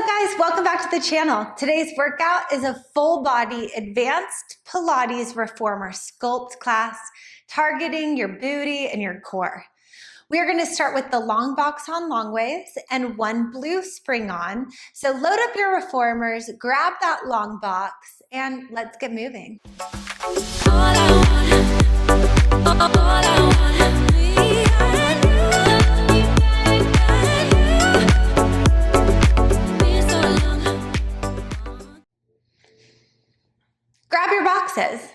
up, guys? Welcome back to the channel. Today's workout is a full body advanced Pilates Reformer sculpt class targeting your booty and your core. We are going to start with the long box on long ways and one blue spring on. So load up your reformers, grab that long box, and let's get moving. Grab your boxes.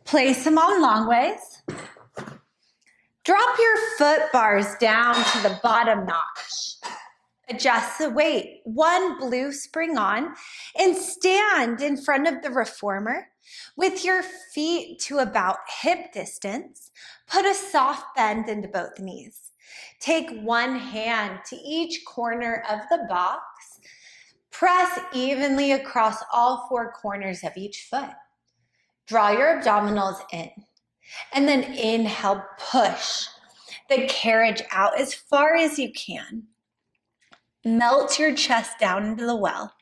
Place them on long ways. Drop your foot bars down to the bottom notch. Adjust the weight, one blue spring on, and stand in front of the reformer with your feet to about hip distance. Put a soft bend into both knees. Take one hand to each corner of the box. Press evenly across all four corners of each foot. Draw your abdominals in. And then inhale, push the carriage out as far as you can. Melt your chest down into the well.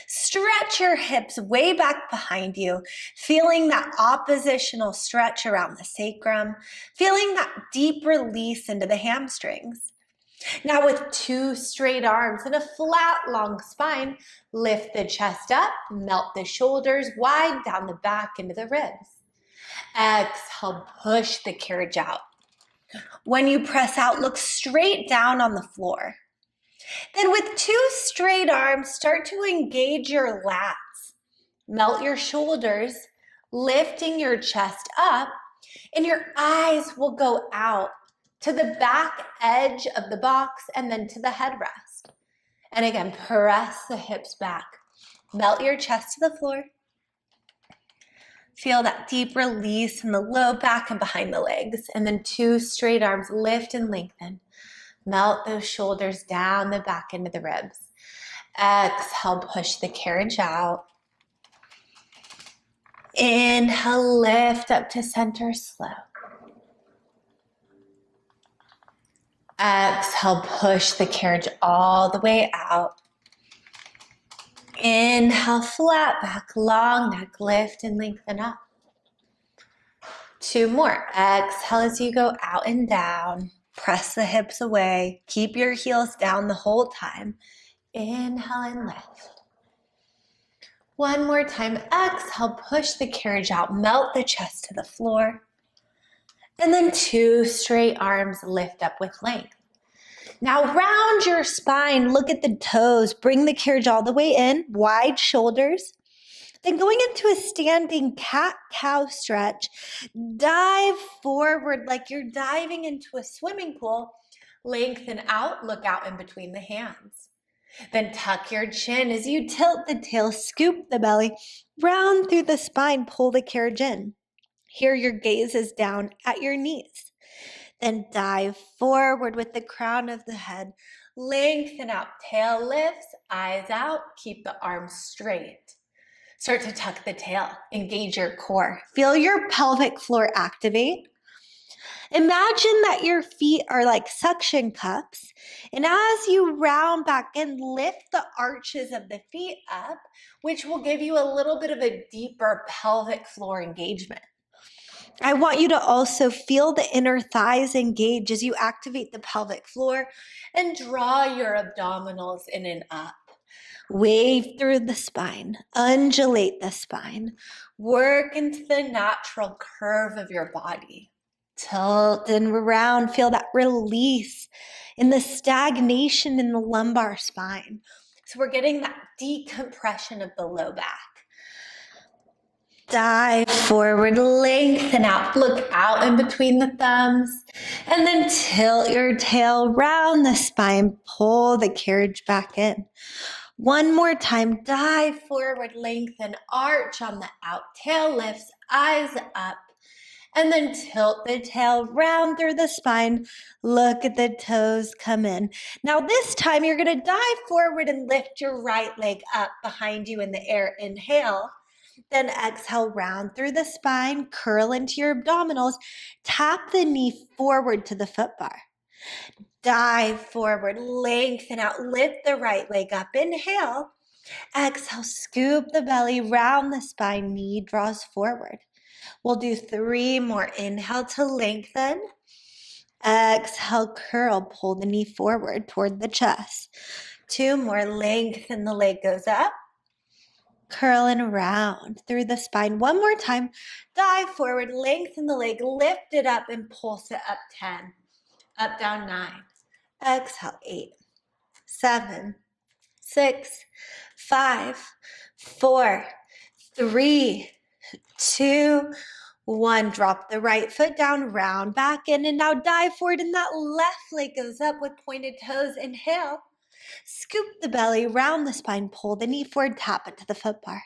Stretch your hips way back behind you, feeling that oppositional stretch around the sacrum, feeling that deep release into the hamstrings. Now with two straight arms and a flat, long spine, lift the chest up, melt the shoulders wide down the back into the ribs. Exhale, push the carriage out. When you press out, look straight down on the floor. Then with two straight arms, start to engage your lats. Melt your shoulders, lifting your chest up, and your eyes will go out to the back edge of the box and then to the headrest. And again, press the hips back. Melt your chest to the floor. Feel that deep release in the low back and behind the legs. And then two straight arms, lift and lengthen. Melt those shoulders down the back into the ribs. Exhale, push the carriage out. Inhale, lift up to center, slow. Exhale, push the carriage all the way out. Inhale, flat back, long neck, lift and lengthen up. Two more. Exhale as you go out and down. Press the hips away. Keep your heels down the whole time. Inhale and lift. One more time. Exhale, push the carriage out. Melt the chest to the floor. And then two straight arms, lift up with length. Now round your spine, look at the toes, bring the carriage all the way in, wide shoulders. Then going into a standing cat-cow stretch, dive forward like you're diving into a swimming pool. Lengthen out, look out in between the hands. Then tuck your chin as you tilt the tail, scoop the belly, round through the spine, pull the carriage in. Here your gaze is down at your knees. Then dive forward with the crown of the head. Lengthen out, tail lifts, eyes out, keep the arms straight. Start to tuck the tail, engage your core. Feel your pelvic floor activate. Imagine that your feet are like suction cups. And as you round back in, lift the arches of the feet up, which will give you a little bit of a deeper pelvic floor engagement. I want you to also feel the inner thighs engage as you activate the pelvic floor and draw your abdominals in and up. Wave through the spine, undulate the spine, work into the natural curve of your body. Tilt and around, feel that release in the stagnation in the lumbar spine. So we're getting that decompression of the low back. Dive forward, lengthen out, look out in between the thumbs, and then tilt your tail round the spine, pull the carriage back in. One more time, dive forward, lengthen, arch on the out, tail lifts, eyes up, and then tilt the tail round through the spine, look at the toes come in. Now this time you're gonna dive forward and lift your right leg up behind you in the air, inhale. Then exhale, round through the spine, curl into your abdominals, tap the knee forward to the foot bar. Dive forward, lengthen out, lift the right leg up. Inhale. Exhale, scoop the belly, round the spine, knee draws forward. We'll do 3 more. Inhale to lengthen. Exhale, curl, pull the knee forward toward the chest. 2 more, lengthen the leg goes up. Curl and round through the spine. 1 more time. Dive forward, lengthen the leg, lift it up and pulse it up 10. Up, down 9. Exhale, 8, 7, 6, 5, 4, 3, 2, 1. Drop the right foot down, round back in, and now dive forward, and that left leg goes up with pointed toes. Inhale. Scoop the belly, round the spine, pull the knee forward, tap it to the foot bar.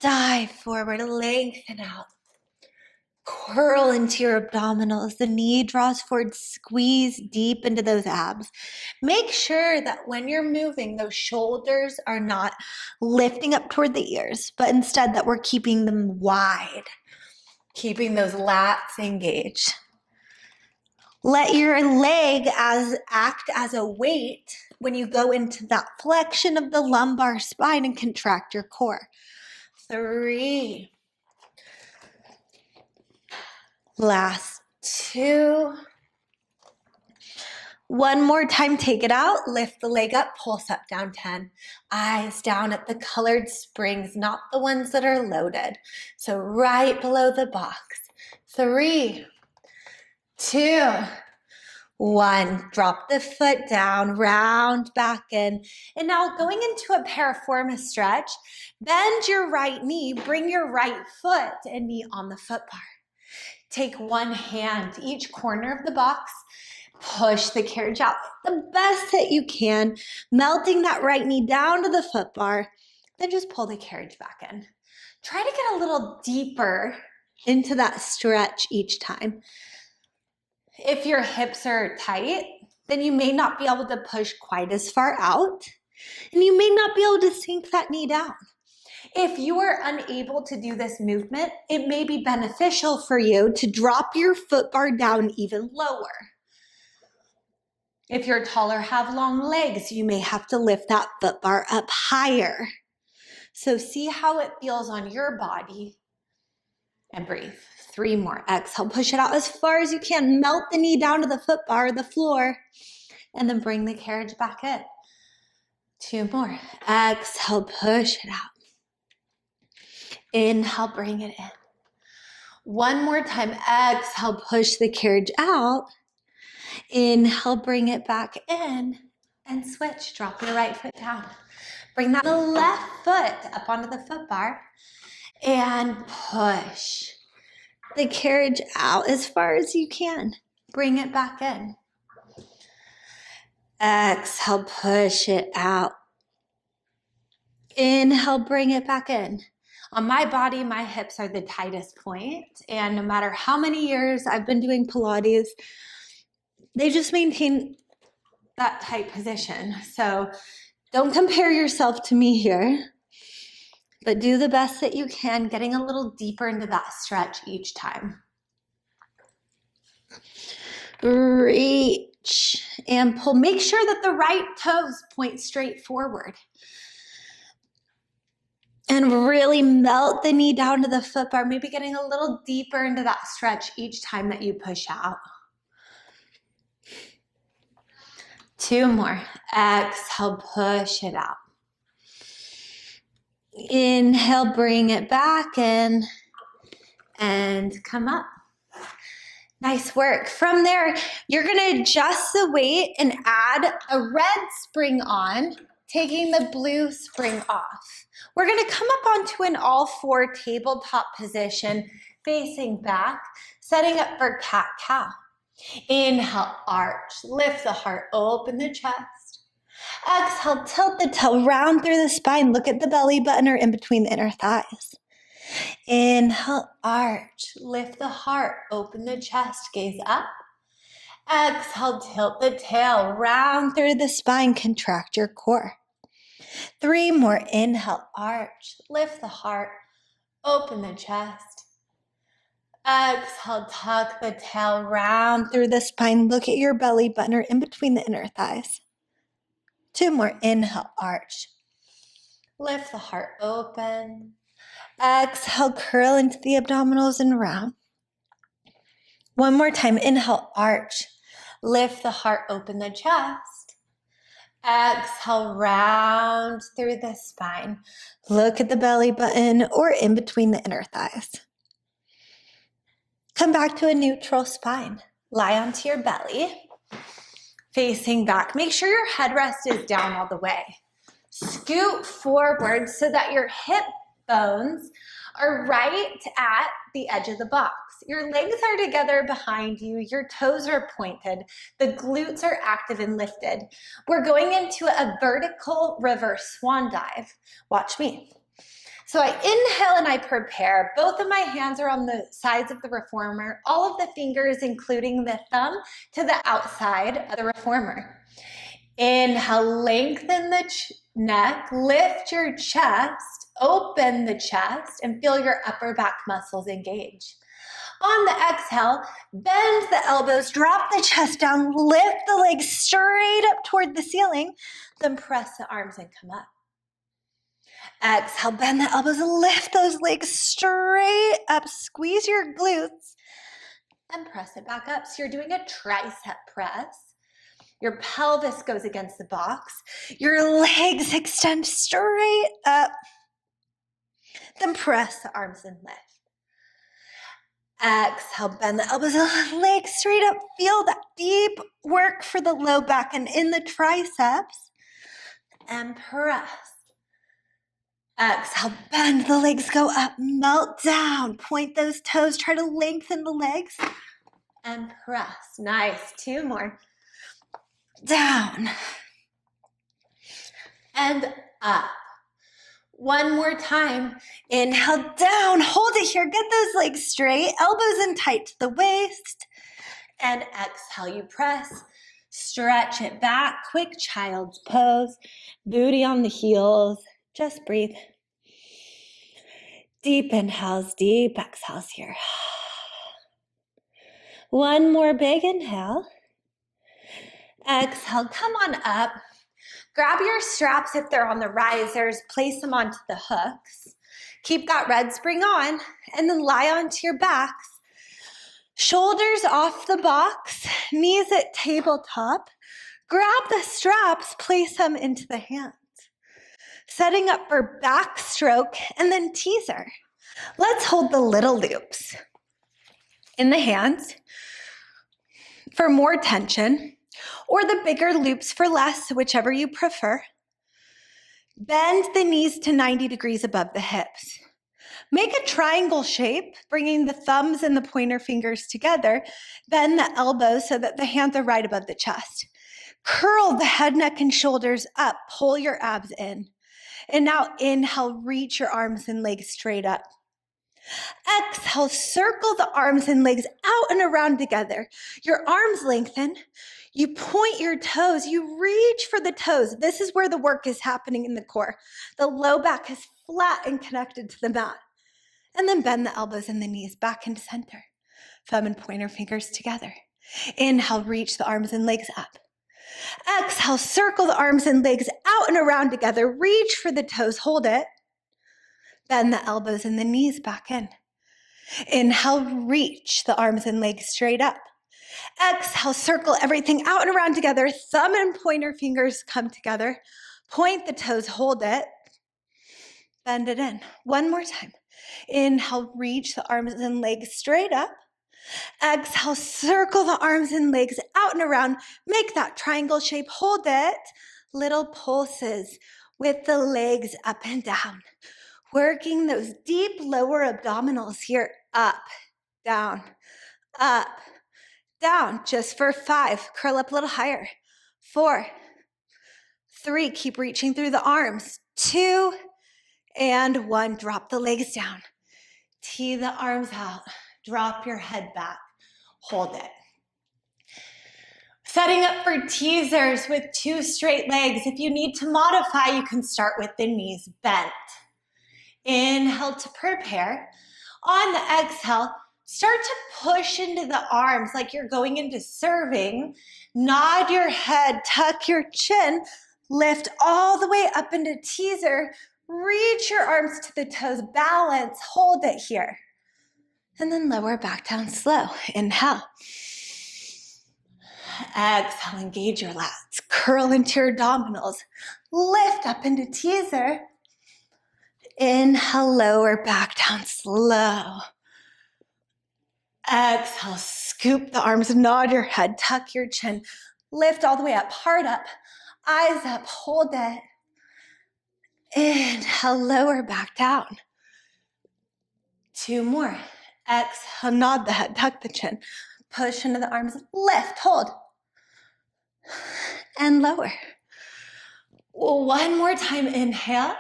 Dive forward, lengthen out. Curl into your abdominals. The knee draws forward, squeeze deep into those abs. Make sure that when you're moving, those shoulders are not lifting up toward the ears, but instead that we're keeping them wide, keeping those lats engaged. Let your leg act as a weight when you go into that flexion of the lumbar spine and contract your core. 3. Last 2. 1 more time, take it out, lift the leg up, pulse up, down 10. Eyes down at the colored springs, not the ones that are loaded. So right below the box. 3, 2, 1. Drop the foot down, round back in. And now going into a piriformis stretch, bend your right knee, bring your right foot and knee on the foot bar. Take one hand to each corner of the box, push the carriage out the best that you can, melting that right knee down to the foot bar, then just pull the carriage back in. Try to get a little deeper into that stretch each time. If your hips are tight, then you may not be able to push quite as far out, and you may not be able to sink that knee down. If you are unable to do this movement, it may be beneficial for you to drop your foot bar down even lower. If you're taller, have long legs, you may have to lift that foot bar up higher. So see how it feels on your body and breathe. 3 more. Exhale, push it out as far as you can. Melt the knee down to the foot bar, the floor, and then bring the carriage back in. 2 more. Exhale, push it out. Inhale, bring it in. 1 more time. Exhale, push the carriage out. Inhale, bring it back in and switch. Drop your right foot down. Bring that left foot up onto the foot bar and push the carriage out as far as you can. Bring it back in. Exhale, push it out. Inhale, bring it back in. On my body, my hips are the tightest point, and no matter how many years I've been doing Pilates, they just maintain that tight position. So don't compare yourself to me here, but do the best that you can, getting a little deeper into that stretch each time. Reach and pull. Make sure that the right toes point straight forward. And really melt the knee down to the foot bar, maybe getting a little deeper into that stretch each time that you push out. 2 more. Exhale, push it out. Inhale, bring it back in and come up. Nice work. From there, you're going to adjust the weight and add a red spring on, taking the blue spring off. We're going to come up onto an all-4 tabletop position, facing back, setting up for cat-cow. Inhale, arch, lift the heart, open the chest. Exhale, tilt the toe, round through the spine. Look at the belly button or in between the inner thighs. Inhale, arch, lift the heart, open the chest, gaze up. Exhale, tilt the tail, round through the spine, contract your core. 3 more. Inhale, arch, lift the heart, open the chest. Exhale, tuck the tail round through the spine. Look at your belly button or in between the inner thighs. 2 more. Inhale, arch. Lift the heart open. Exhale, curl into the abdominals and round. 1 more time. Inhale, arch. Lift the heart, open the chest. Exhale, round through the spine. Look at the belly button or in between the inner thighs. Come back to a neutral spine. Lie onto your belly, facing back. Make sure your headrest is down all the way. Scoot forward so that your hip bones are right at the edge of the box. Your legs are together behind you. Your toes are pointed. The glutes are active and lifted. We're going into a vertical reverse swan dive. Watch me. So I inhale and I prepare. Both of my hands are on the sides of the reformer. All of the fingers, including the thumb, to the outside of the reformer. Inhale, lengthen the neck, lift your chest, open the chest, and feel your upper back muscles engage. On the exhale, bend the elbows, drop the chest down, lift the legs straight up toward the ceiling, then press the arms and come up. Exhale, bend the elbows, lift those legs straight up, squeeze your glutes, and press it back up. So you're doing a tricep press. Your pelvis goes against the box. Your legs extend straight up. Then press the arms and lift. Exhale, bend the elbows, legs straight up. Feel that deep work for the low back and in the triceps. And press. Exhale, bend the legs, go up, melt down. Point those toes, try to lengthen the legs. And press. Nice. 2 more. Down. And up. 1 more time. Inhale, down. Hold it here. Get those legs straight. Elbows in tight to the waist. And exhale, you press. Stretch it back. Quick child's pose. Booty on the heels. Just breathe. Deep inhales, deep exhales here. 1 more big inhale. Exhale, come on up. Grab your straps if they're on the risers, place them onto the hooks. Keep that red spring on, and then lie onto your backs. Shoulders off the box, knees at tabletop. Grab the straps, place them into the hands. Setting up for backstroke and then teaser. Let's hold the little loops in the hands for more tension, or the bigger loops for less, whichever you prefer. Bend the knees to 90 degrees above the hips. Make a triangle shape, bringing the thumbs and the pointer fingers together. Bend the elbows so that the hands are right above the chest. Curl the head, neck, and shoulders up. Pull your abs in. And now inhale, reach your arms and legs straight up. Exhale, circle the arms and legs out and around together. Your arms lengthen. You point your toes. You reach for the toes. This is where the work is happening in the core. The low back is flat and connected to the mat. And then bend the elbows and the knees back into center. Thumb and pointer fingers together. Inhale, reach the arms and legs up. Exhale, circle the arms and legs out and around together. Reach for the toes, hold it. Bend the elbows and the knees back in. Inhale, reach the arms and legs straight up. Exhale, circle everything out and around together. Thumb and pointer fingers come together. Point the toes, hold it. Bend it in. 1 more time. Inhale, reach the arms and legs straight up. Exhale, circle the arms and legs out and around. Make that triangle shape, hold it. Little pulses with the legs up and down. Working those deep lower abdominals here. Up, down, up, down. Just for 5. Curl up a little higher. 4, 3. Keep reaching through the arms. 2, and 1. Drop the legs down. Tee the arms out. Drop your head back. Hold it. Setting up for teasers with 2 straight legs. If you need to modify, you can start with the knees bent. Inhale to prepare. On the exhale, Start to push into the arms like you're going into serving. Nod your head, tuck your chin, lift all the way up into teaser. Reach your arms to the toes, balance, hold it here. And then lower back down slow. Inhale. Exhale, engage your lats. Curl into your abdominals. Lift up into teaser. Inhale, lower back down slow. Exhale, scoop the arms, nod your head, tuck your chin. Lift all the way up, heart up, eyes up, hold it. Inhale, lower back down. 2 more. Exhale, nod the head, tuck the chin. Push into the arms, lift, hold. And lower. 1 more time, inhale.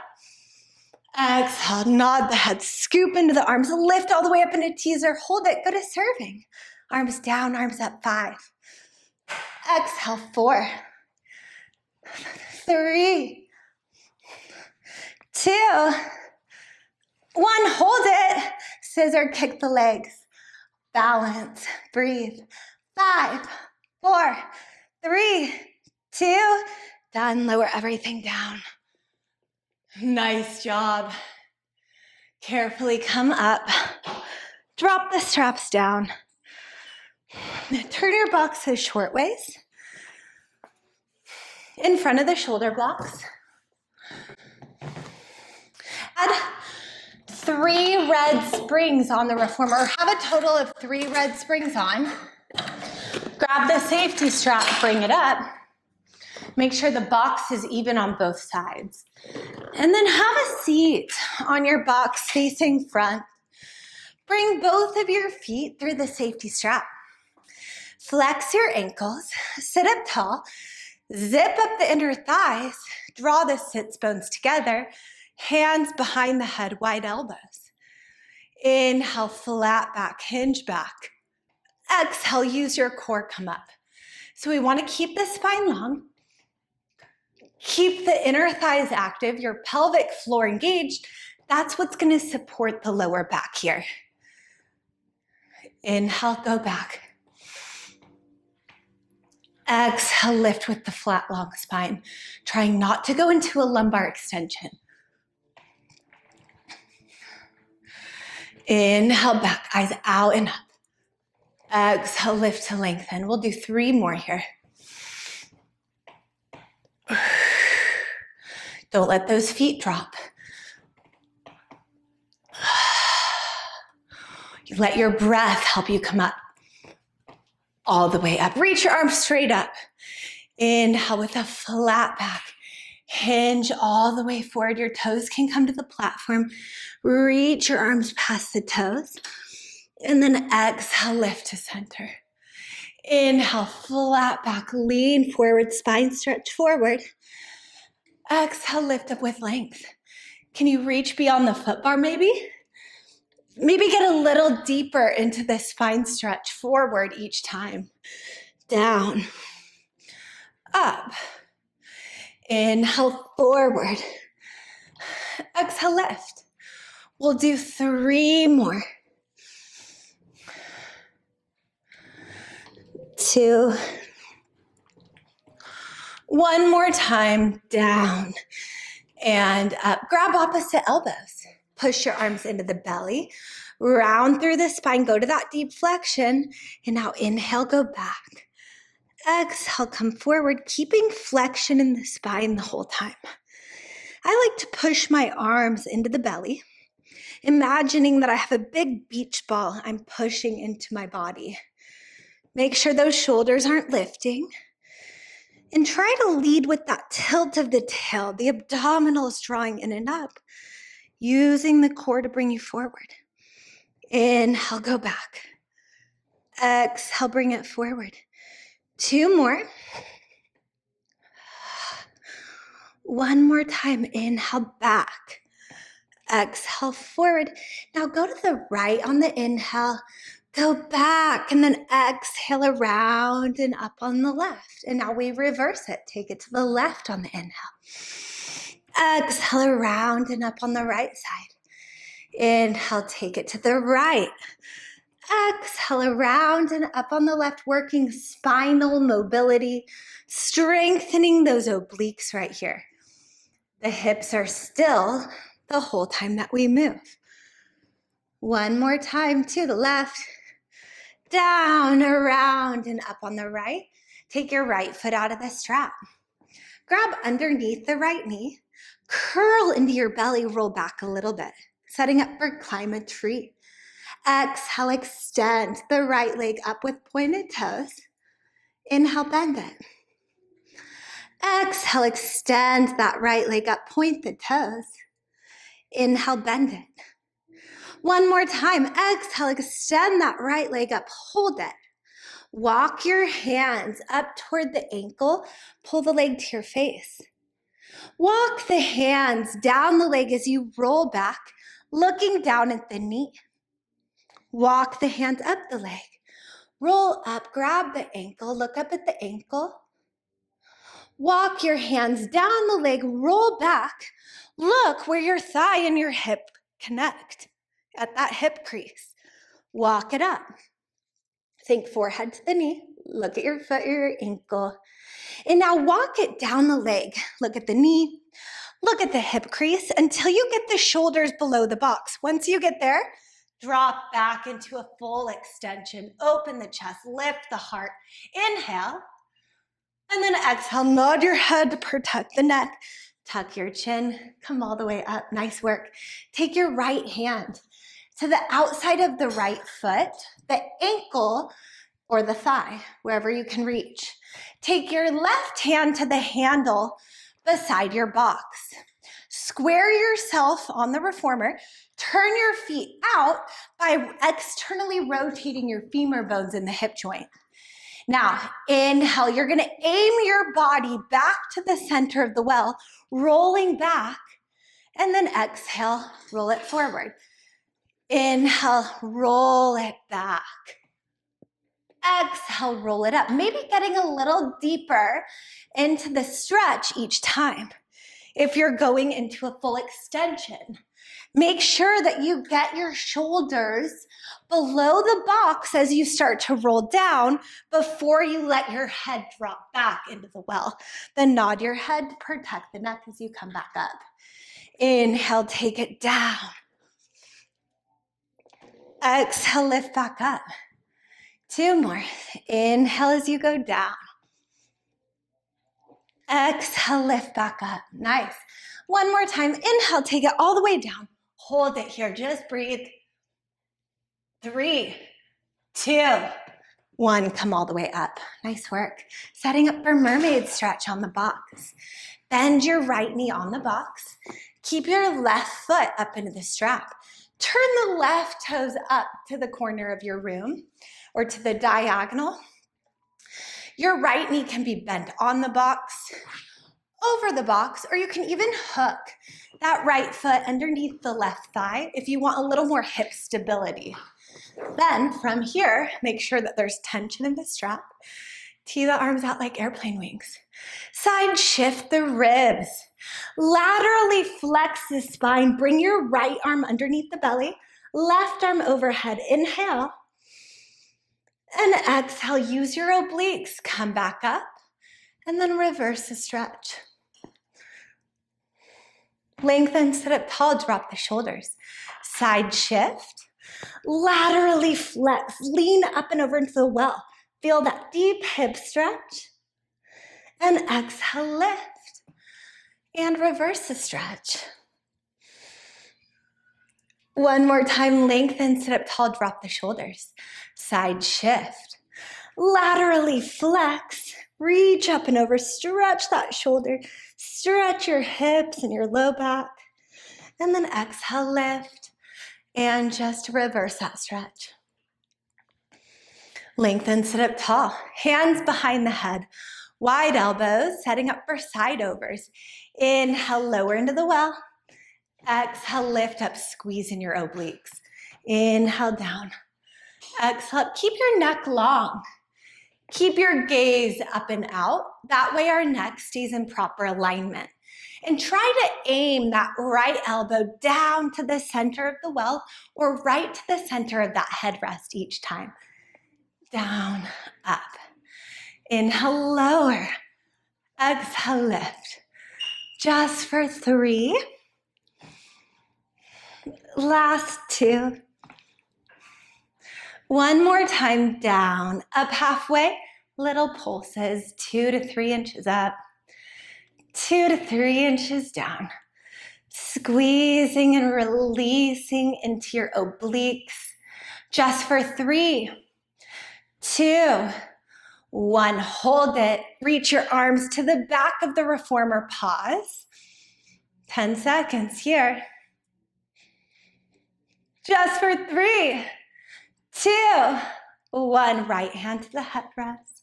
Exhale, nod the head, scoop into the arms, lift all the way up into teaser, hold it, go to serving. Arms down, arms up, 5. Exhale, 4, 3, 2, 1, hold it. Scissor kick the legs. Balance, breathe. 5, 4, 3, 2, done. Lower everything down. Nice job. Carefully come up. Drop the straps down. Turn your box to short waist. In front of the shoulder blocks. Add 3 red springs on the reformer, or have a total of 3 red springs on. Grab the safety strap, bring it up. Make sure the box is even on both sides. And then have a seat on your box facing front. Bring both of your feet through the safety strap. Flex your ankles, sit up tall, zip up the inner thighs, draw the sits bones together, hands behind the head, wide elbows. Inhale, flat back, hinge back. Exhale, use your core, come up. So we want to keep the spine long. Keep the inner thighs active, your pelvic floor engaged. That's what's going to support the lower back here. Inhale, go back. Exhale, lift with the flat, long spine. Trying not to go into a lumbar extension. Inhale, back, eyes out and up. Exhale, lift to lengthen. We'll do 3 more here. Don't let those feet drop. You let your breath help you come up. All the way up. Reach your arms straight up. Inhale with a flat back. Hinge all the way forward. Your toes can come to the platform. Reach your arms past the toes. And then exhale, lift to center. Inhale, flat back, lean forward, spine stretch forward. Exhale, lift up with length. Can you reach beyond the foot bar maybe? Maybe get a little deeper into the spine stretch forward each time. Down, up. Inhale, forward. Exhale, lift. We'll do 3 more. 2. 1 more time, down and up. Grab opposite elbows. Push your arms into the belly. Round through the spine, go to that deep flexion. And now inhale, go back. Exhale, come forward, keeping flexion in the spine the whole time. I like to push my arms into the belly, imagining that I have a big beach ball I'm pushing into my body. Make sure those shoulders aren't lifting. And try to lead with that tilt of the tail. The abdominal is drawing in and up, using the core to bring you forward. Inhale, go back. Exhale, bring it forward. 2 more. 1 more time. Inhale, back. Exhale, forward. Now go to the right on the inhale. Go back and then exhale around and up on the left. And now we reverse it. Take it to the left on the inhale. Exhale around and up on the right side. Inhale, take it to the right. Exhale around and up on the left, working spinal mobility, strengthening those obliques right here. The hips are still the whole time that we move. One more time to the left, down, around, and up on the right. Take your right foot out of the strap. Grab underneath the right knee, curl into your belly, roll back a little bit, setting up for climb a tree. Exhale, extend the right leg up with pointed toes. Inhale, bend it. Exhale, extend that right leg up, point the toes. Inhale, bend it. One more time. Exhale, extend that right leg up, hold it. Walk your hands up toward the ankle, pull the leg to your face. Walk the hands down the leg as you roll back, looking down at the knee. Walk the hands up the leg. Roll up, grab the ankle, look up at the ankle. Walk your hands down the leg, roll back. Look where your thigh and your hip connect, at that hip crease. Walk it up. Think forehead to the knee. Look at your foot or your ankle. And now walk it down the leg. Look at the knee. Look at the hip crease until you get the shoulders below the box. Once you get there, drop back into a full extension. Open the chest, lift the heart. Inhale. And then exhale, nod your head to protect the neck. Tuck your chin, come all the way up. Nice work. Take your right hand to the outside of the right foot, the ankle or the thigh, wherever you can reach. Take your left hand to the handle beside your box. Square yourself on the reformer. Turn your feet out by externally rotating your femur bones in the hip joint. Now, inhale, you're gonna aim your body back to the center of the well, rolling back, and then exhale, roll it forward. Inhale, roll it back. Exhale, roll it up. Maybe getting a little deeper into the stretch each time. If you're going into a full extension, make sure that you get your shoulders below the box as you start to roll down before you let your head drop back into the well. Then nod your head to protect the neck as you come back up. Inhale, take it down. Exhale, lift back up. Two more. Inhale as you go down. Exhale, lift back up. Nice. One more time. Inhale, take it all the way down. Hold it here. Just breathe. 3, 2, 1. Come all the way up. Nice work. Setting up for mermaid stretch on the box. Bend your right knee on the box. Keep your left foot up into the strap. Turn the left toes up to the corner of your room or to the diagonal. Your right knee can be bent on the box, over the box, or you can even hook that right foot underneath the left thigh if you want a little more hip stability. Then from here, make sure that there's tension in the strap. Tee the arms out like airplane wings. Side shift the ribs. Laterally flex the spine. Bring your right arm underneath the belly. Left arm overhead. Inhale. And exhale. Use your obliques. Come back up. And then reverse the stretch. Lengthen, sit up tall. Drop the shoulders. Side shift. Laterally flex. Lean up and over into the well. Feel that deep hip stretch. And exhale, lift. And reverse the stretch. One more time, lengthen, sit up tall, drop the shoulders. Side shift. Laterally flex. Reach up and over, stretch that shoulder. Stretch your hips and your low back. And then exhale, lift. And just reverse that stretch. Lengthen, sit up tall. Hands behind the head. Wide elbows, setting up for side overs. Inhale, lower into the well. Exhale, lift up, squeeze in your obliques. Inhale, down. Exhale up. Keep your neck long. Keep your gaze up and out. That way our neck stays in proper alignment. And try to aim that right elbow down to the center of the well or right to the center of that headrest each time. Down, up. Inhale, lower. Exhale, lift. Just for 3. Last 2. One more time, down, up halfway, little pulses, 2 to 3 inches up, 2 to 3 inches down. Squeezing and releasing into your obliques. Just for 3, 2, 1. Hold it. Reach your arms to the back of the reformer. Pause. 10 seconds here. Just for 3, 2, 1. Right hand to the headrest.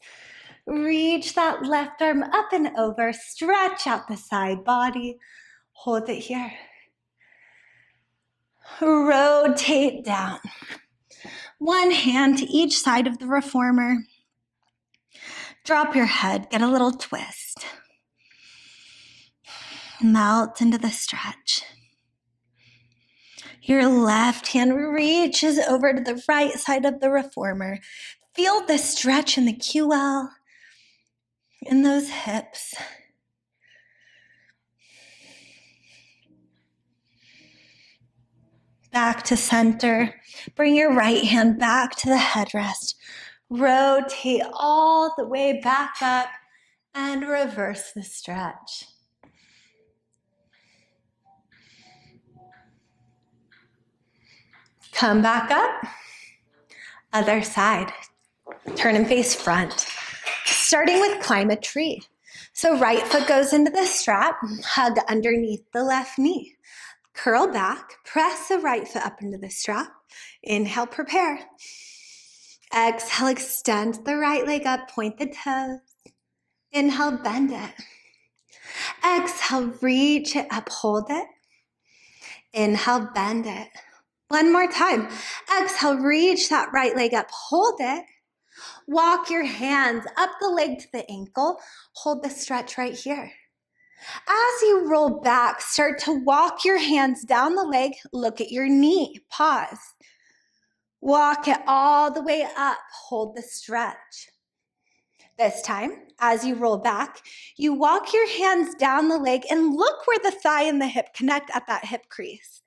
Reach that left arm up and over. Stretch out the side body. Hold it here. Rotate down. One hand to each side of the reformer. Drop your head, get a little twist. Melt into the stretch. Your left hand reaches over to the right side of the reformer. Feel the stretch in the QL, in those hips. Back to center. Bring your right hand back to the headrest. Rotate all the way back up and reverse the stretch. Come back up. Other side. Turn and face front. Starting with climb a tree. So right foot goes into the strap, hug underneath the left knee. Curl back, press the right foot up into the strap. Inhale, prepare. Exhale, extend the right leg up, point the toes. Inhale, bend it. Exhale, reach it up, hold it. Inhale, bend it. One more time. Exhale, reach that right leg up, hold it. Walk your hands up the leg to the ankle. Hold the stretch right here. As you roll back, start to walk your hands down the leg. Look at your knee. Pause. Walk it all the way up. Hold the stretch. This time, as you roll back, you walk your hands down the leg and look where the thigh and the hip connect at that hip crease.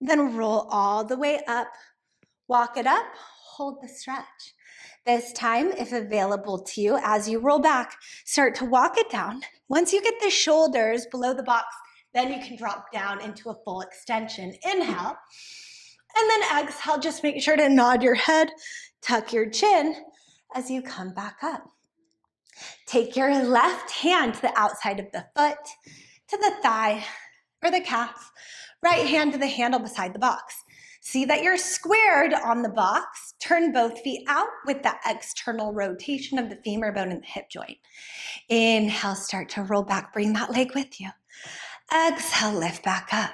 Then roll all the way up. Walk it up. Hold the stretch. This time, if available to you, as you roll back, start to walk it down. Once you get the shoulders below the box, then you can drop down into a full extension. Inhale. And then exhale, just make sure to nod your head, tuck your chin as you come back up. Take your left hand to the outside of the foot, to the thigh or the calf. Right hand to the handle beside the box. See that you're squared on the box. Turn both feet out with that external rotation of the femur bone and the hip joint. Inhale, start to roll back. Bring that leg with you. Exhale, lift back up.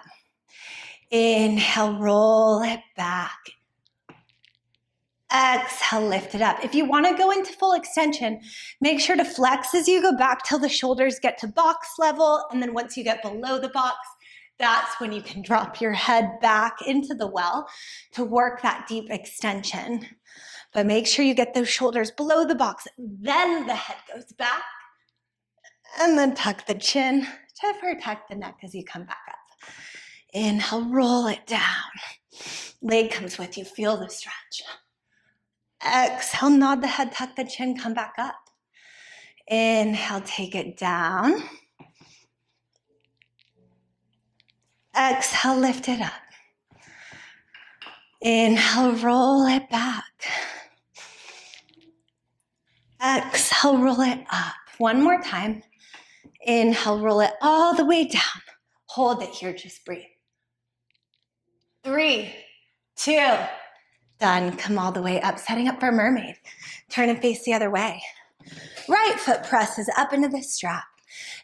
Inhale, roll it back. Exhale, lift it up. If you want to go into full extension, make sure to flex as you go back till the shoulders get to box level. And then once you get below the box, that's when you can drop your head back into the well to work that deep extension. But make sure you get those shoulders below the box. Then the head goes back. And then tuck the chin to protect the neck as you come back up. Inhale, roll it down. Leg comes with you. Feel the stretch. Exhale, nod the head, tuck the chin, come back up. Inhale, take it down. Exhale, lift it up. Inhale, roll it back. Exhale, roll it up. One more time. Inhale, roll it all the way down. Hold it here, just breathe. 3, 2, done. Come all the way up, setting up for Mermaid. Turn and face the other way. Right foot presses up into the strap.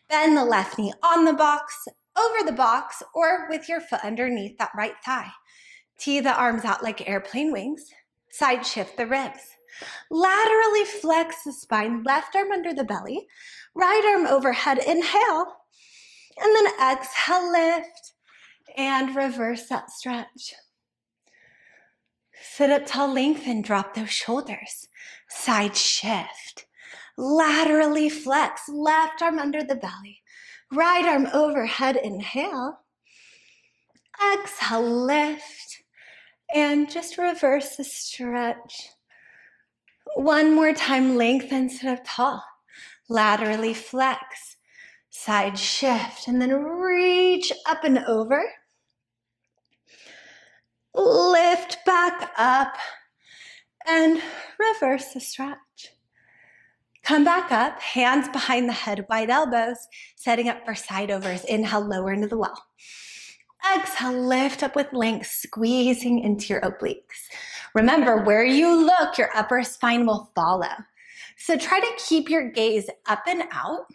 Bend the left knee on the box, over the box, or with your foot underneath that right thigh. Tee the arms out like airplane wings. Side shift the ribs. Laterally flex the spine, left arm under the belly, right arm overhead. Inhale. And then exhale, lift, and reverse that stretch. Sit up tall, lengthen, drop those shoulders. Side shift. Laterally flex, left arm under the belly. Right arm overhead, inhale. Exhale, lift. And just reverse the stretch. One more time, lengthen, sit up tall. Laterally flex. Side shift, and then reach up and over. Lift back up and reverse the stretch. Come back up, hands behind the head, wide elbows, setting up for side overs. Inhale, lower into the wall. Exhale, lift up with length, squeezing into your obliques. Remember, where you look, your upper spine will follow. So try to keep your gaze up and out.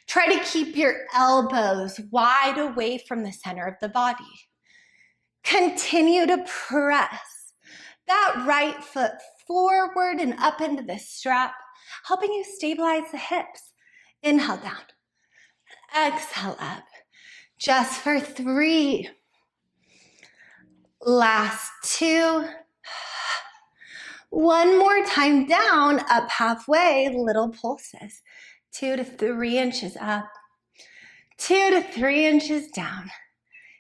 Try to keep your elbows wide away from the center of the body. Continue to press that right foot forward and up into the strap, helping you stabilize the hips. Inhale down. Exhale up. Just for 3. Last 2. One more time down, up halfway, little pulses. 2 to 3 inches up. 2 to 3 inches down.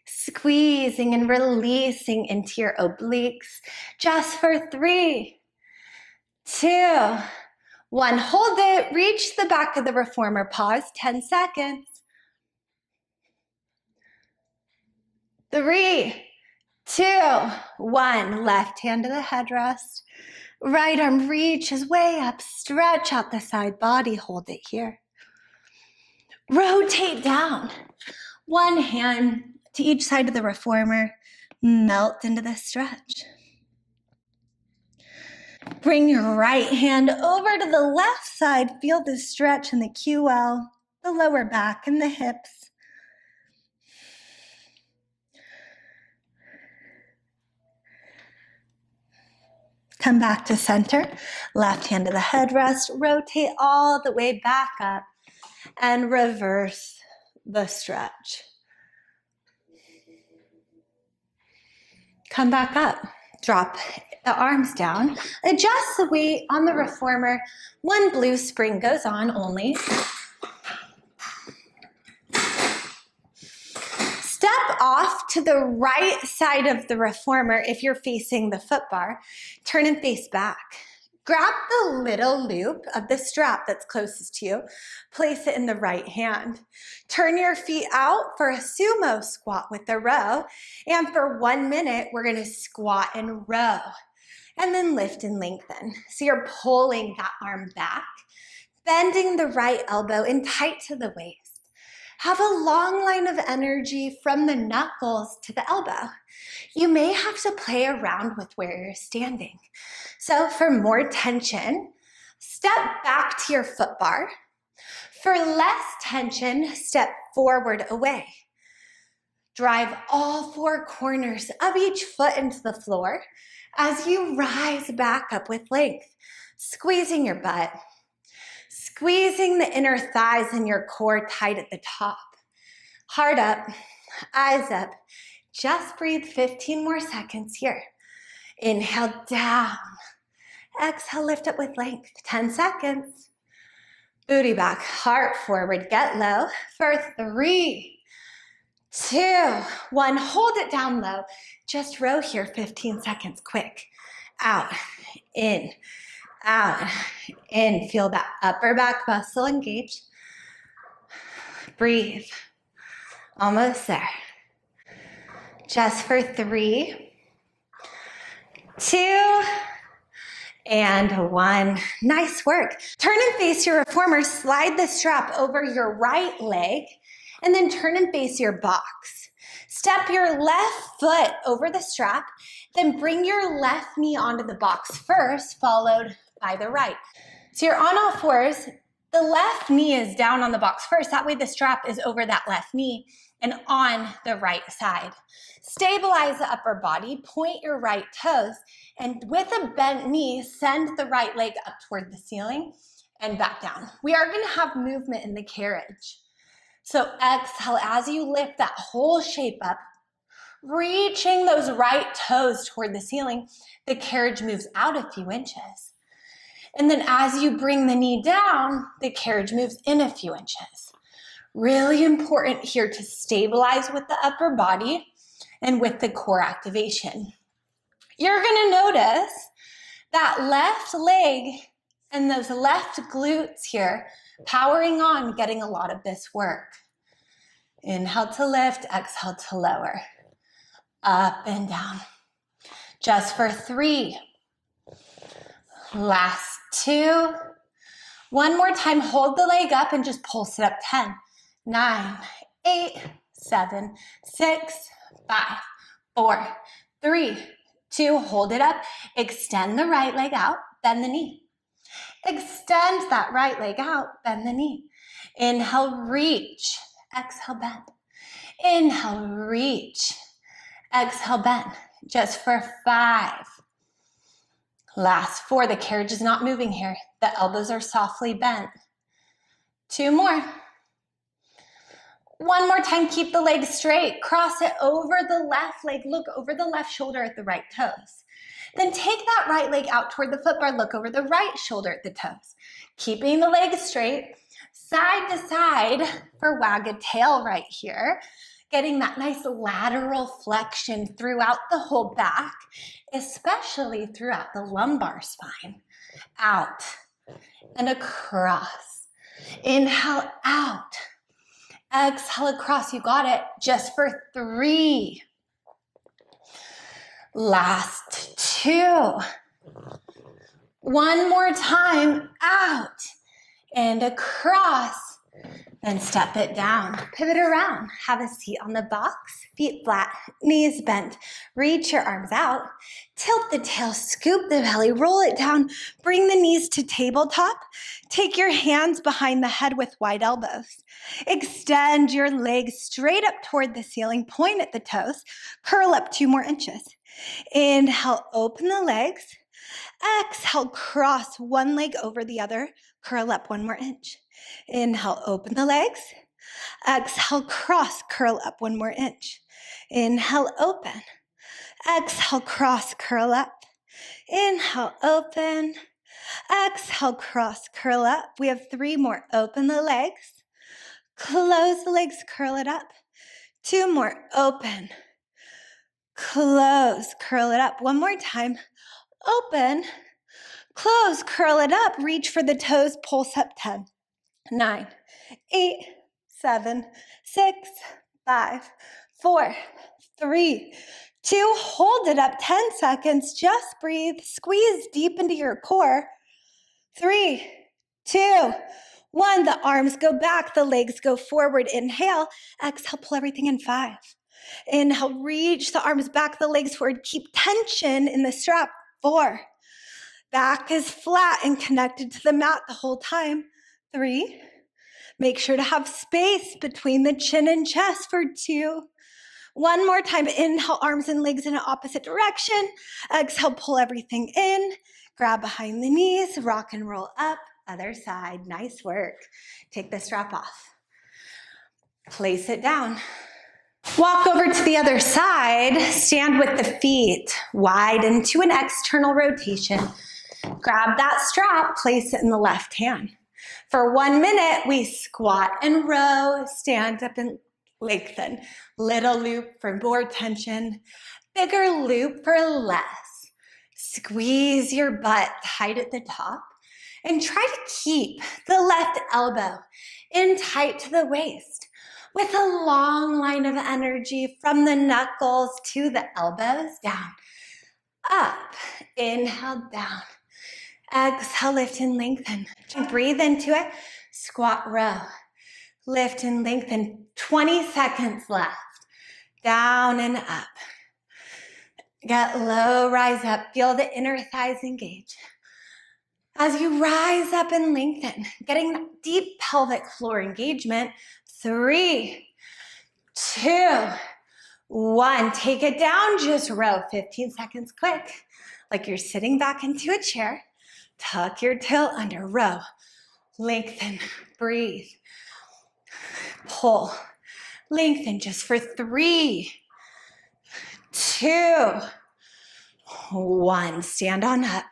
Squeezing and releasing into your obliques. Just for 3, 2, 1. Hold it. Reach the back of the reformer. Pause 10 seconds. 3, 2, 1. Left hand to the headrest. Right arm reaches way up. Stretch out the side body. Hold it here. Rotate down. One hand to each side of the reformer. Melt into the stretch. Bring your right hand over to the left side. Feel the stretch in the QL, the lower back, and the hips. Come back to center. Left hand to the headrest. Rotate all the way back up and reverse the stretch. Come back up. Drop the arms down. Adjust the weight on the reformer. One blue spring goes on only. Step off to the right side of the reformer if you're facing the foot bar. Turn and face back. Grab the little loop of the strap that's closest to you. Place it in the right hand. Turn your feet out for a sumo squat with a row. And for 1 minute, we're gonna squat and row. And then lift and lengthen. So you're pulling that arm back, bending the right elbow in tight to the waist. Have a long line of energy from the knuckles to the elbow. You may have to play around with where you're standing. So for more tension, step back to your foot bar. For less tension, step forward away. Drive all 4 corners of each foot into the floor as you rise back up with length, squeezing your butt. Squeezing the inner thighs and your core tight at the top. Heart up, eyes up. Just breathe 15 more seconds here. Inhale down. Exhale, lift up with length. 10 seconds. Booty back, heart forward, get low. For 3, 2, 1. Hold it down low. Just row here 15 seconds, quick. Out, in. Out, in. Feel that upper back muscle engage. Breathe. Almost there. Just for 3, 2, and 1. Nice work. Turn and face your reformer. Slide the strap over your right leg, and then turn and face your box. Step your left foot over the strap, then bring your left knee onto the box first, followed by the right. So you're on all fours. The left knee is down on the box first. That way the strap is over that left knee and on the right side. Stabilize the upper body, point your right toes, and with a bent knee, send the right leg up toward the ceiling and back down. We are gonna have movement in the carriage. So exhale as you lift that whole shape up, reaching those right toes toward the ceiling. The carriage moves out a few inches. And then as you bring the knee down, the carriage moves in a few inches. Really important here to stabilize with the upper body and with the core activation. You're gonna notice that left leg and those left glutes here powering on, getting a lot of this work. Inhale to lift, exhale to lower. Up and down. Just for 3. Last 2. One more time, hold the leg up and just pulse it up. 10, 9, 8, 7, 6, 5, 4, 3, 2. Hold it up. Extend the right leg out, bend the knee. Extend that right leg out, bend the knee. Inhale, reach. Exhale, bend. Inhale, reach. Exhale, bend. Just for 5. Last 4. The carriage is not moving here. The elbows are softly bent. 2 more. One more time, keep the leg straight. Cross it over the left leg. Look over the left shoulder at the right toes. Then take that right leg out toward the foot bar. Look over the right shoulder at the toes. Keeping the leg straight. Side to side for wag a tail right here. Getting that nice lateral flexion throughout the whole back, especially throughout the lumbar spine. Out and across. Inhale out. Exhale across. You got it. Just for 3. Last 2. One more time. Out and across. Then step it down, pivot around, have a seat on the box, feet flat, knees bent, reach your arms out, tilt the tail, scoop the belly, roll it down, bring the knees to tabletop, take your hands behind the head with wide elbows, extend your legs straight up toward the ceiling, point at the toes, curl up 2 more inches. Inhale, open the legs, exhale, cross one leg over the other, curl up 1 more inch. Inhale, open the legs. Exhale, cross, curl up 1 more inch. Inhale, open. Exhale, cross, curl up. Inhale, open. Exhale, cross, curl up. We have 3 more. Open the legs. Close the legs, curl it up. 2 more. Open. Close, curl it up. 1 more time. Open. Close, curl it up. Reach for the toes, pulse up. 10. 9, 8, 7, 6, 5, 4, 3, 2. Hold it up 10 seconds. Just breathe. Squeeze deep into your core. 3, 2, 1. The arms go back. The legs go forward. Inhale. Exhale. Pull everything in. 5. Inhale. Reach the arms back. The legs forward. Keep tension in the strap. 4. Back is flat and connected to the mat the whole time. 3. Make sure to have space between the chin and chest for 2. 1 more time. Inhale, arms and legs in an opposite direction. Exhale, pull everything in. Grab behind the knees, rock and roll up. Other side. Nice work. Take the strap off. Place it down. Walk over to the other side. Stand with the feet wide into an external rotation. Grab that strap, place it in the left hand. For 1 minute, we squat and row, stand up and lengthen. Little loop for more tension, bigger loop for less. Squeeze your butt tight at the top and try to keep the left elbow in tight to the waist with a long line of energy from the knuckles to the elbows, down, up, inhale, down. Exhale, lift and lengthen. Breathe into it. Squat, row. Lift and lengthen. 20 seconds left. Down and up. Get low, rise up. Feel the inner thighs engage. As you rise up and lengthen, getting deep pelvic floor engagement. 3, 2, 1. Take it down. Just row. 15 seconds quick. Like you're sitting back into a chair. Tuck your tail under, row, lengthen, breathe. pull, lengthen just for 3, 2, 1. Stand on up.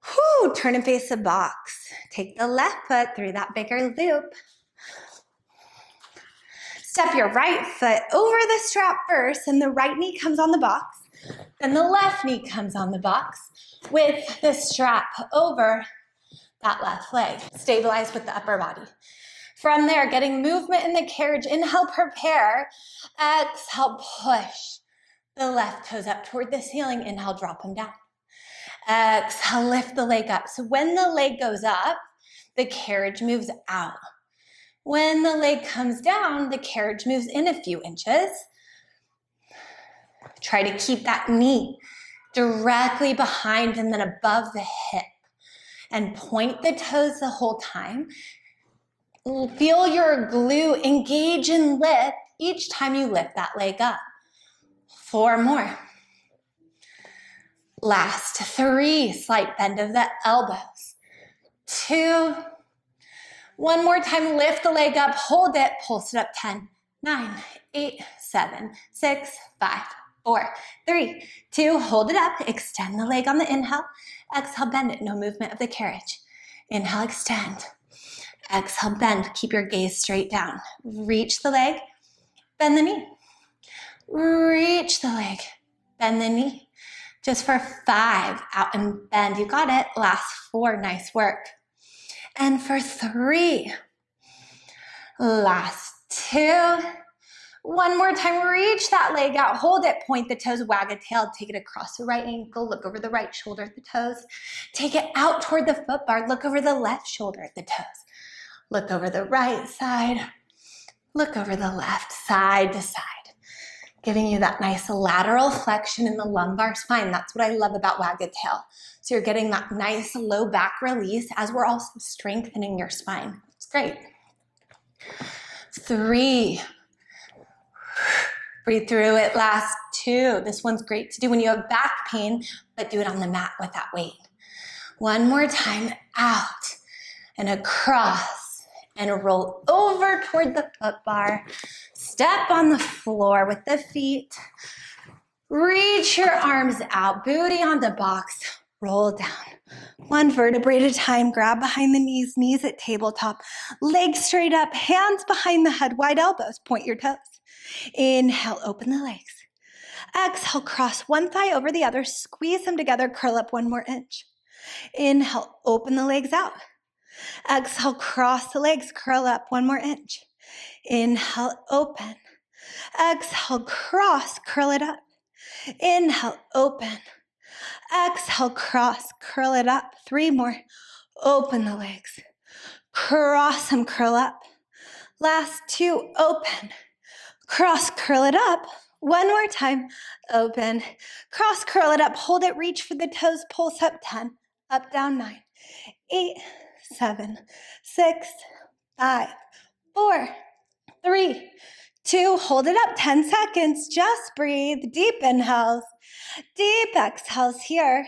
Whew, turn and face the box. Take the left foot through that bigger loop. Step your right foot over the strap first, and the right knee comes on the box. Then the left knee comes on the box with the strap over that left leg. Stabilize with the upper body. From there, getting movement in the carriage. Inhale, prepare. Exhale, push the left toes up toward the ceiling. Inhale, drop them down. Exhale, lift the leg up. So when the leg goes up, the carriage moves out. When the leg comes down, the carriage moves in a few inches. Try to keep that knee directly behind and then above the hip. And point the toes the whole time. Feel your glute engage and lift each time you lift that leg up. 4 more. Last 3, slight bend of the elbows. 2. One more time, lift the leg up, hold it, pulse it up. 10, 9, 8, 7, 6, 5, 4, 3, 2, hold it up. Extend the leg on the inhale. Exhale, bend it, no movement of the carriage. Inhale, extend. Exhale, bend, keep your gaze straight down. Reach the leg, bend the knee. Reach the leg, bend the knee. Just for 5, out and bend. You got it. Last 4, nice work. And for 3, last 2. One more time, reach that leg out, hold it, point the toes, wag a tail, take it across the right ankle, look over the right shoulder at the toes. Take it out toward the foot bar, look over the left shoulder at the toes. Look over the right side, look over the left, side to side. Giving you that nice lateral flexion in the lumbar spine. That's what I love about wag a tail. So you're getting that nice low back release as we're also strengthening your spine. It's great. 3. Breathe through it. Last 2. This one's great to do when you have back pain, but do it on the mat with that weight. 1 more time. Out and across and roll over toward the foot bar. Step on the floor with the feet. Reach your arms out, booty on the box. Roll down. 1 vertebrae at a time. Grab behind the knees, knees at tabletop. Legs straight up, hands behind the head, wide elbows. Point your toes. Inhale, open the legs. Exhale, cross one thigh over the other. Squeeze them together, curl up 1 more inch. Inhale, open the legs out. Exhale, cross the legs, curl up 1 more inch. Inhale, open. Exhale, cross, curl it up. Inhale, open. Exhale, cross, curl it up. 3 more. Open the legs. Cross them, curl up. Last 2, open. Cross, curl it up. 1 more time. Open. Cross, curl it up. Hold it, reach for the toes. Pulse up. 10. Up, down. 9, 8, 7, 6, 5, 4, 3, 2. Hold it up. 10 seconds. Just breathe. Deep inhales. Deep exhales here.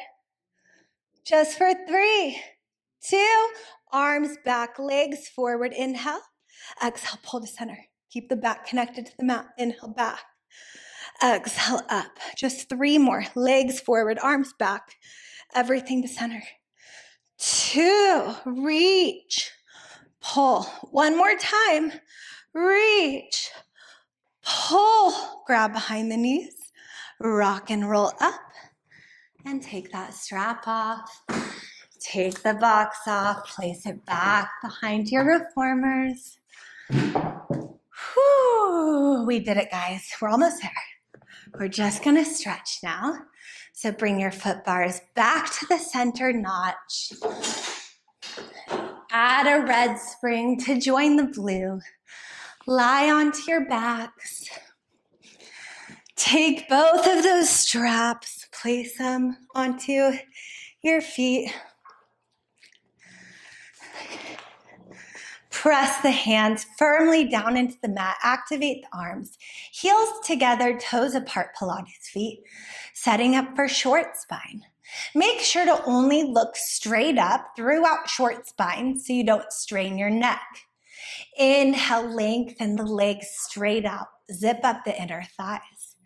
Just for 3, 2. Arms back, legs forward. Inhale. Exhale, pull to center. Keep the back connected to the mat. Inhale, back. Exhale, up. Just 3 more. Legs forward, arms back. Everything to center. 2. Reach. Pull. 1 more time. Reach. Pull. Grab behind the knees. Rock and roll up. And take that strap off. Take the box off. Place it back behind your reformers. Whew, we did it, guys. We're almost there. We're just gonna stretch now. So bring your foot bars back to the center notch. Add a red spring to join the blue. Lie onto your backs. Take both of those straps, place them onto your feet. Press the hands firmly down into the mat. Activate the arms. Heels together, toes apart, Pilates feet. Setting up for short spine. Make sure to only look straight up throughout short spine so you don't strain your neck. Inhale, lengthen the legs straight out. Zip up the inner thighs.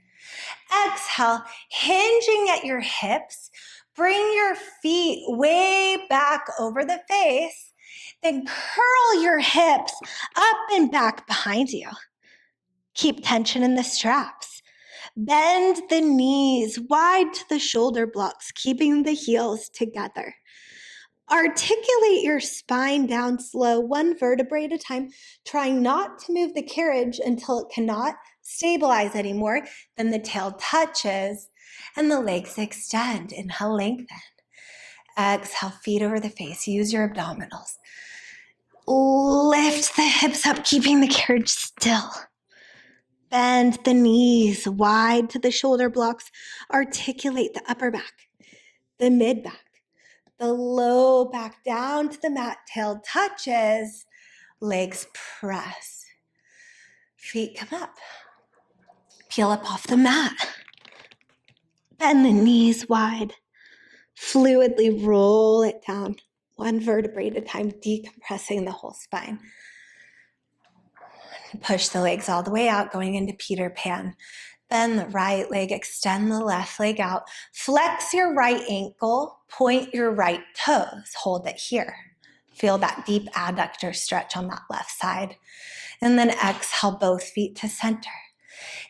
Exhale, hinging at your hips. Bring your feet way back over the face. Then curl your hips up and back behind you. Keep tension in the straps. Bend the knees wide to the shoulder blocks, keeping the heels together. Articulate your spine down slow, one vertebrae at a time, trying not to move the carriage until it cannot stabilize anymore. Then the tail touches and the legs extend. Inhale, lengthen. Exhale, feet over the face. Use your abdominals. Lift the hips up, keeping the carriage still. Bend the knees wide to the shoulder blocks. Articulate the upper back, the mid back, the low back down to the mat. Tail touches, legs press. Feet come up. Peel up off the mat. Bend the knees wide. Fluidly roll it down, one vertebrae at a time, decompressing the whole spine. Push the legs all the way out, going into Peter Pan. Bend the right leg, extend the left leg out. Flex your right ankle, point your right toes. Hold it here. Feel that deep adductor stretch on that left side. And then exhale both feet to center.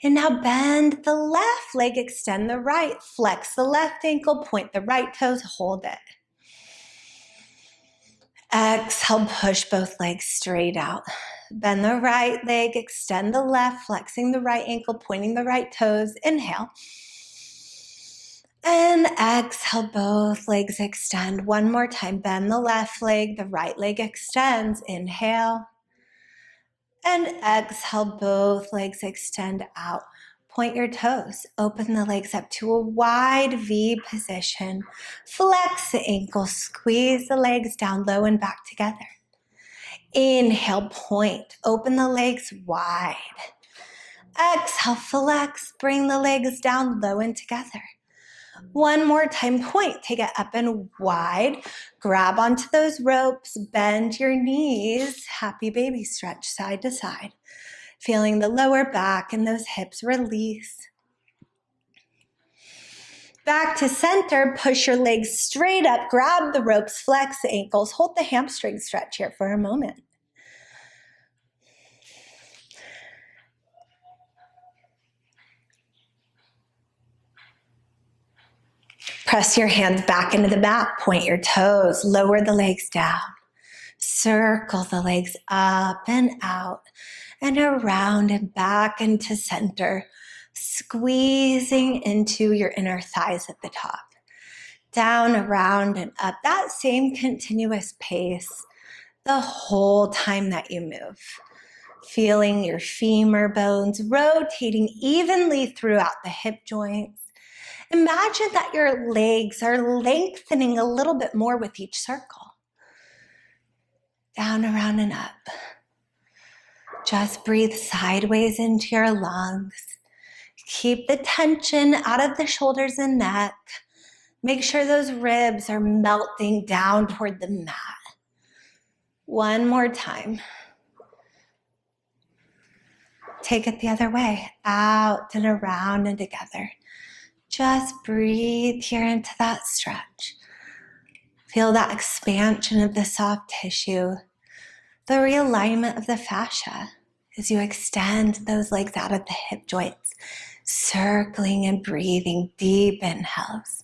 And now bend the left leg, extend the right. Flex the left ankle, point the right toes, hold it. Exhale, push both legs straight out. Bend the right leg, extend the left, flexing the right ankle, pointing the right toes. Inhale. And exhale, both legs extend. One more time. Bend the left leg, the right leg extends. Inhale. And exhale, both legs extend out. Point your toes. Open the legs up to a wide V position. Flex the ankles. Squeeze the legs down low and back together. Inhale, point. Open the legs wide. Exhale, flex. Bring the legs down low and together. One more time, point. Take it up and wide. Grab onto those ropes. Bend your knees. Happy baby stretch side to side. Feeling the lower back and those hips release. Back to center. Push your legs straight up. Grab the ropes. Flex the ankles. Hold the hamstring stretch here for a moment. Press your hands back into the mat. Point your toes. Lower the legs down. Circle the legs up and out and around and back into center. Squeezing into your inner thighs at the top. Down, around, and up. That same continuous pace the whole time that you move. Feeling your femur bones rotating evenly throughout the hip joints. Imagine that your legs are lengthening a little bit more with each circle. Down, around, and up. Just breathe sideways into your lungs. Keep the tension out of the shoulders and neck. Make sure those ribs are melting down toward the mat. One more time. Take it the other way, out and around and together. Just breathe here into that stretch. Feel that expansion of the soft tissue, the realignment of the fascia as you extend those legs out of the hip joints, circling and breathing deep inhales,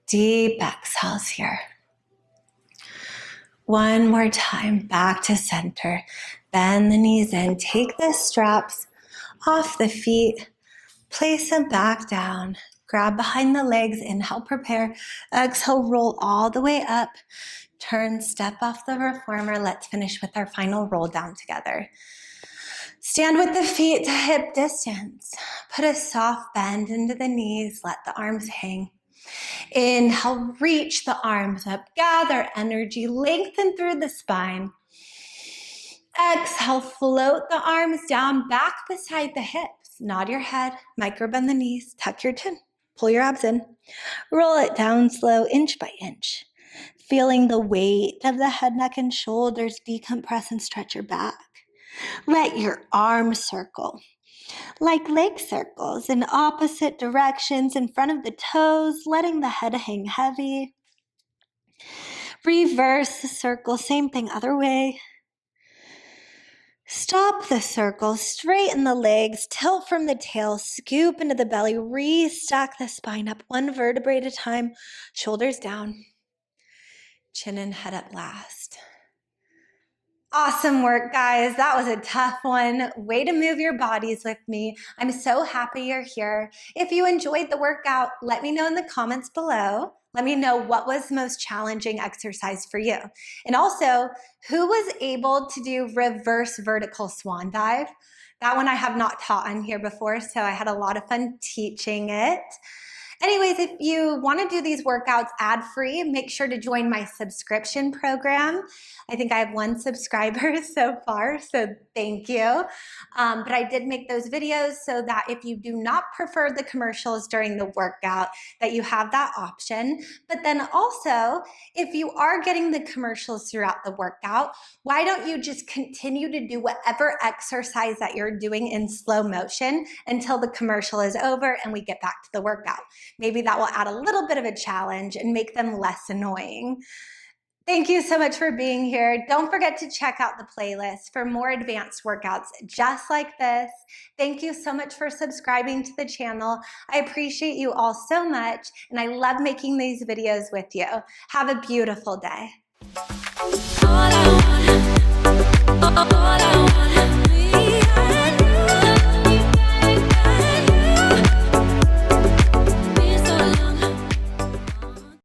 deep exhales here. One more time, back to center. Bend the knees in, take the straps off the feet, place them back down. Grab behind the legs, inhale, prepare. Exhale, roll all the way up. Turn, step off the reformer. Let's finish with our final roll down together. Stand with the feet to hip distance. Put a soft bend into the knees. Let the arms hang. Inhale, reach the arms up. Gather energy. Lengthen through the spine. Exhale, float the arms down back beside the hips. Nod your head. Micro bend the knees. Tuck your chin. Pull your abs in. Roll it down slow, inch by inch. Feeling the weight of the head, neck, and shoulders decompress and stretch your back. Let your arms circle, like leg circles in opposite directions in front of the toes, letting the head hang heavy. Reverse the circle, same thing, other way. Stop the circle, straighten the legs, tilt from the tail, scoop into the belly, restack the spine up one vertebrae at a time, shoulders down, chin and head up last. Awesome work, guys. That was a tough one. Way to move your bodies with me. I'm so happy you're here. If you enjoyed the workout, let me know in the comments below. Let me know what was the most challenging exercise for you. And also, who was able to do reverse vertical swan dive? That one I have not taught on here before, so I had a lot of fun teaching it. Anyways, if you want to do these workouts ad-free, make sure to join my subscription program. I think I have 1 subscriber so far, so thank you. But I did make those videos so that if you do not prefer the commercials during the workout, that you have that option. But then also, if you are getting the commercials throughout the workout, why don't you just continue to do whatever exercise that you're doing in slow motion until the commercial is over and we get back to the workout? Maybe that will add a little bit of a challenge and make them less annoying. Thank you so much for being here. Don't forget to check out the playlist for more advanced workouts just like this. Thank you so much for subscribing to the channel. I appreciate you all so much, and I love making these videos with you. Have a beautiful day. All I want